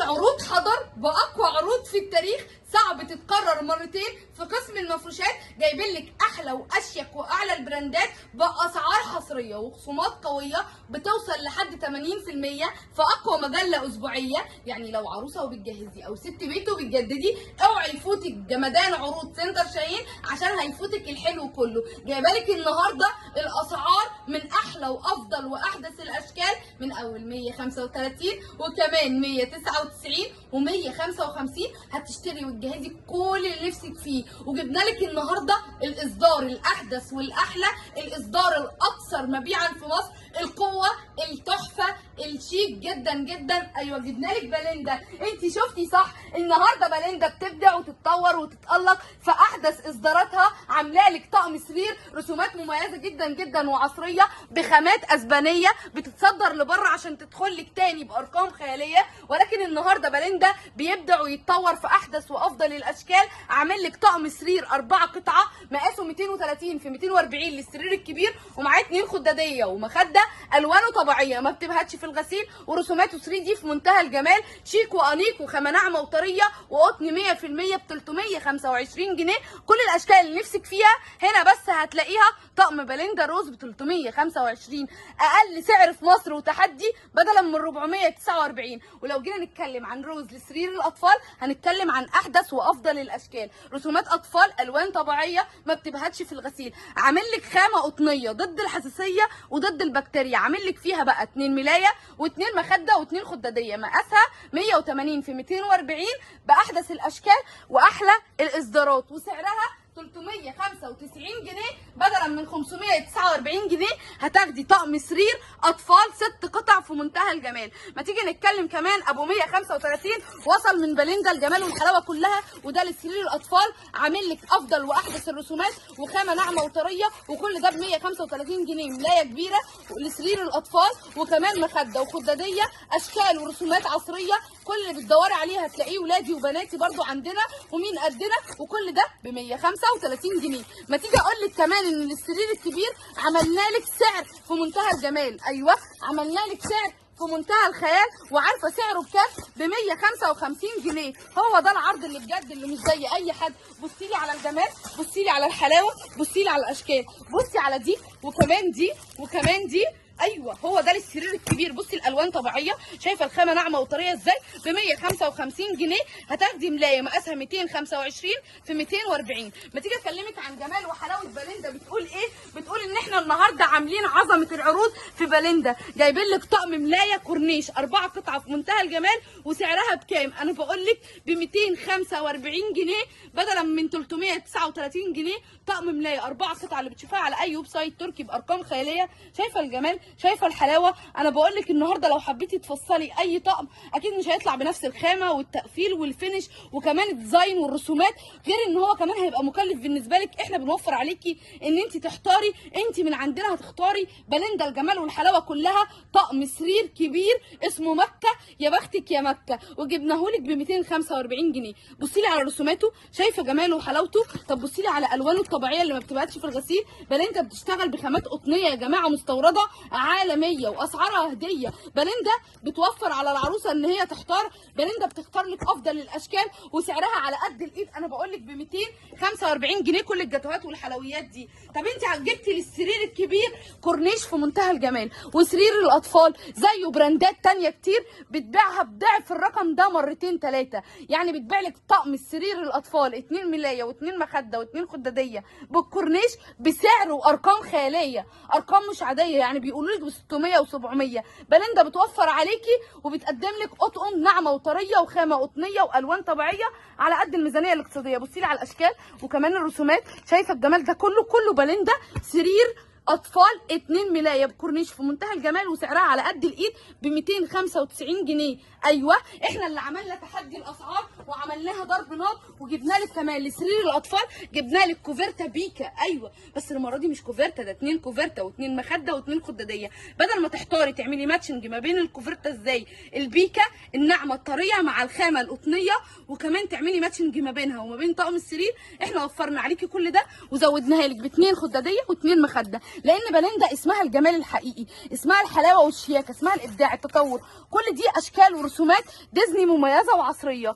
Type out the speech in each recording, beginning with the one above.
عروض حضر باقوى عروض في التاريخ، صعب تتكرر مرتين. في قسم المفروشات جايبين لك احلى واشيك واعلى البراندات باسعار حصريه وخصومات قويه بتوصل لحد 80% في اقوى مجله اسبوعيه. يعني لو عروسه وبتجهزي او ست بيت وبتجددي، اوعي يفوتك جمدان عروض سنتر شاهين عشان هيفوتك الحلو كله. جايبه لك النهارده الاسعار من احلى وافضل واحدث الاشكال، من اول 135 وكمان 199 و155. هتشتري وتجهزي كل اللي نفسك فيه. وجبنا لك النهارده الاصدار الاحدث والاحلى، الاصدار الاكثر مبيعا في مصر، القوه، التحفه، الشيك جدا جدا. ايوه جبنا لك باليندا. انت شفتي صح، النهارده باليندا بتبدع وتتطور وتتالق في احدث اصداراتها. عامله لك طقم سرير رسومات مميزه جدا جدا وعصريه بخامات اسبانيه بتتصدر لبره عشان تدخل لك تاني بارقام خياليه. ولكن النهارده باليندا بيبدع ويتطور في احدث وافضل الاشكال. عامل لك طقم سرير 4 قطعه مقاسه 230 في 240 للسرير الكبير، ومعاه 2 خداديه ومخده الوانه طبيعيه ما بتبهتش في الغسيل، ورسوماته 3 دي في منتهى الجمال. شيك وانيق وخامه ناعمه وطريه وقطن 100% ب 325 جنيه. كل الاشكال اللي نفسك فيها هنا بس هتلاقيها. طقم باليندا روز ب 325، اقل سعر في مصر وتحدي بدلا من 449. ولو جينا نتكلم عن روز لسرير الاطفال هنتكلم عن احدث وافضل الاشكال. رسومات اطفال الوان طبيعيه ما بتبهتش في الغسيل. عامل لك خامه قطنيه ضد الحساسيه وضد البكتيريا. عامل لك فيها بقى 2 ملايه و2 مخده و2 خداديه، مقاسها 180 في 240 باحدث الاشكال واحلى الاصدارات، وسعرها 395 جنيه بدلا من 549 جنيه. هتاخدي طقم سرير اطفال 6 قطع في منتهى الجمال. ما تيجي نتكلم كمان ابو 135 وصل من باليندا الجمال والحلاوه كلها، وده لسرير الاطفال. عامل لك افضل واحدث الرسومات وخامه ناعمه وطريه، وكل ده ب 135 جنيه. ملايه كبيره لسرير الاطفال وكمان مخده وخداديه، اشكال ورسومات عصريه. كل اللي بتدوري عليه هتلاقيه، ولادي وبناتي برضو عندنا ومين قدنا. وكل ده ب 135 جنيه. ما تيجي اقول لك كمان ان السرير الكبير عملنا لك سعر في منتهى الجمال. ايوه عملنا لك سعر في منتهى الخيال. وعارفه سعره بكام؟ ب 155 جنيه. هو ده العرض اللي بجد اللي مش زي اي حد. بصي لي على الجمال، بصي لي على الحلاوه، بصي لي على الاشكال، بصي على دي وكمان دي وكمان دي. ايوه هو ده للسرير الكبير. بصي الالوان طبيعيه، شايفه الخامه ناعمه وطريه ازاي. ب 155 جنيه هتاخدي ملايه مقاسها 225 في 240. ما تيجي اكلمك عن جمال وحلاوه باليندا. بتقول ايه؟ بتقول ان احنا النهارده عاملين عظمه العروض في باليندا. جايبين لك طقم ملايه كورنيش 4 قطعه في منتهى الجمال. وسعرها بكام؟ انا بقول لك ب 245 جنيه بدلا من 339 جنيه. طقم ملايه 4 قطعه اللي بتشوفها على اي ويب سايت تركي بارقام خياليه. شايفه الجمال، شايفه الحلاوه. انا بقول لك النهارده لو حبيتي تفصلي اي طقم اكيد مش هيطلع بنفس الخامه والتقفيل والفينش وكمان الديزاين والرسومات، غير ان هو كمان هيبقى مكلف بالنسبه لك. احنا بنوفر عليكي ان انت تحتاري، انت من عندنا هتختاري باليندا الجمال والحلاوه كلها. طقم سرير كبير اسمه مكه، يا بختك يا مكه، وجبناه لك ب 245 جنيه. بصي لي على رسوماته، شايفه جماله وحلاوته. طب بصي لي على الوانه الطبيعيه اللي ما بتبهتش في الغسيل. باليندا بتشتغل بخامات قطنيه يا جماعه مستورده عالميه واسعارها هديه. باليندا بتوفر على العروسه ان هي تختار. باليندا بتختار لك افضل الاشكال وسعرها على قد الايد. انا بقول لك ب 245 جنيه كل الجاتوهات والحلويات دي. طب انت جبتي للسرير الكبير كورنيش في منتهى الجمال، وسرير الاطفال زيه براندات تانية كتير بتبيعها بضعف الرقم ده مرتين 3. يعني بتبيع لك طقم السرير الاطفال 2 ملايه و2 مخده و2 خداديه بالكورنيش بسعر وارقام خياليه، ارقام مش عاديه. يعني بيقولوا لك ب 600 و700. باليندا بتوفر عليكي وبتقدم لك اطقم ناعمه وطريه وخامه قطنيه والوان طبيعيه على قد الميزانيه الاقتصاديه. بصي لي على الاشكال وكمان الرسومات. شايفه الجمال ده كله باليندا سرير اطفال 2 ملايه بكورنيش في منتهى الجمال، وسعرها على قد الايد ب 295 جنيه. ايوه احنا اللي عملنا تحدي الاسعار وعملناها ضرب نار، وجبنا لك كمان لسرير الاطفال جبنا لك كوفرتا بيكا. ايوه بس المره دي مش كوفرتا، ده 2 كوفرتا و2 مخده و2 خداديه. بدل ما تحتاري تعملي ماتشنج ما بين الكوفرتا ازاي البيكا الناعمه الطريه مع الخامه القطنيه، وكمان تعملي ماتشنج ما بينها وما بين طقم السرير، احنا وفرنا عليكي كل ده وزودناها لك ب2 خداديه و2 مخده. لان بليندا اسمها الجمال الحقيقي، اسمها الحلاوه والشياكه، اسمها الابداع، التطور. كل دي اشكال ورسومات ديزني مميزه وعصريه.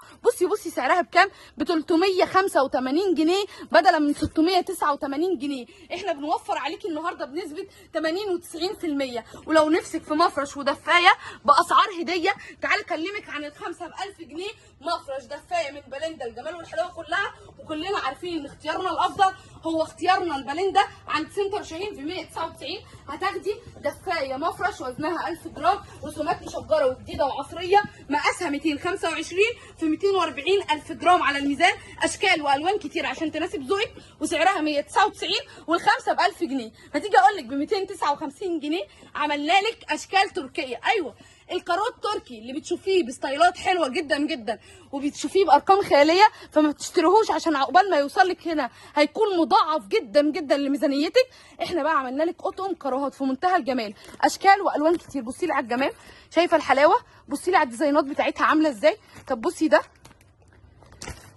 بصي سعرها بكام؟ ب 385 جنيه بدلا من 689 جنيه. احنا بنوفر عليكي النهارده بنسبه 80 و90%. ولو نفسك في مفرش ودفايه باسعار هديه، تعالي اكلمك عن الخمسه ب 1000 جنيه مفرش دفايه من بليندا، الجمال والحلاوه كلها. وكلنا عارفين ان اختيارنا الافضل هو اختيارنا البليندا. عند سنتر شاهين في 199 هتاخدي دفايه مفرش وزنها 1000 جرام، رسومات مشجره وجديده وعصريه، مقاسها 225 في 240 الف جرام على الميزان، اشكال والوان كتير عشان تناسب ذوقك، وسعرها 199 والخمسه ب 1000 جنيه. فتيجي اقول لك ب 259 جنيه عملنا لك اشكال تركيه. ايوه، الكارو التركي اللي بتشوفيه بستايلات حلوه جدا جدا وبتشوفيه بارقام خياليه، فما بتشتريهوش عشان عقبال ما يوصل لك هنا هيكون مضاعف جدا جدا لميزانيتك. احنا بقى عملنا لك قطن كراهات في منتهى الجمال، اشكال والوان كتير. بصي لي على الجمال، شايفه الحلاوه؟ بصي لي على الديزاينات بتاعتها عامله ازاي. طب بصي ده،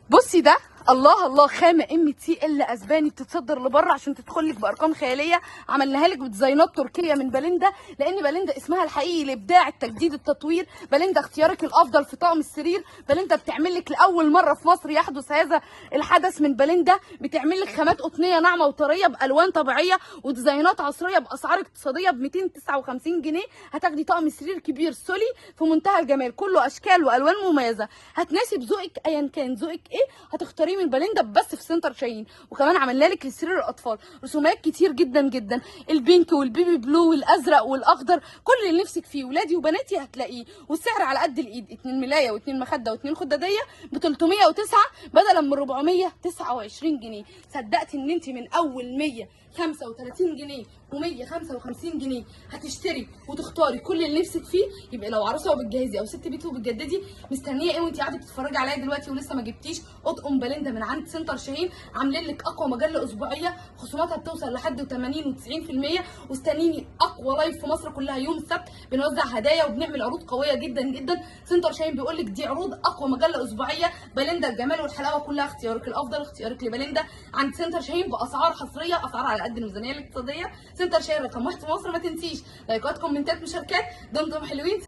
بصي ده، الله الله، خامه MTL اسباني بتتصدر لبره عشان تدخل لك بارقام خياليه. عملناها لك بديزاينات تركيه من بليندا، لان بليندا اسمها الحقيقي الابداع، التجديد، التطوير. بليندا اختيارك الافضل في طقم السرير. بليندا بتعمل لك لاول مره في مصر يحدث هذا الحدث من بليندا، بتعمل لك خامات قطنيه ناعمه وطريه بالوان طبيعيه وديزاينات عصريه باسعار اقتصاديه. ب 259 جنيه هتاخدي طقم سرير كبير سولي في منتهى الجمال، كله اشكال والوان مميزه هتناسب ذوقك ايا كان ذوقك ايه هتختاريه من بليندا بس في سنتر شاهين. وكمان عملنا لك لسرير الاطفال رسومات كتير جدا جدا، البينك والبيبي بلو والازرق والاخضر، كل اللي نفسك فيه ولادي وبناتي هتلاقيه. والسعر على قد الايد، 2 ملايه و2 مخده و2 خداديه ب 309 بدلا من 429 جنيه. صدقتي ان انت من اول 135 جنيه و155 جنيه هتشتري وتختاري كل اللي نفسك فيه؟ يبقى لو عروسه وبتجهزي او ست بيت وبتجددي، مستنيه ايه وانت قاعده بتتفرجي عليا دلوقتي ولسه ما جبتيش اطقم بليندا من عند سنتر شاهين؟ عاملين لك اقوى مجله اسبوعيه خصوماتها بتوصل لحد 80 و90%. واستنيني اقوى لايف في مصر كلها يوم السبت، بنوزع هدايا وبنعمل عروض قويه جدا جدا. سنتر شاهين بيقول لك دي عروض اقوى مجله اسبوعيه. بليندا الجمال والحلاوه كلها، اختيارك الافضل، اختيارك لبليندا عند سنتر شاهين باسعار حصريه، اسعار على قد الميزانيه الاقتصاديه. سنتر شاهين رقم 1 في مصر. ما تنسيش لايكات، كومنتات، مشاركات. دمتم حلوين.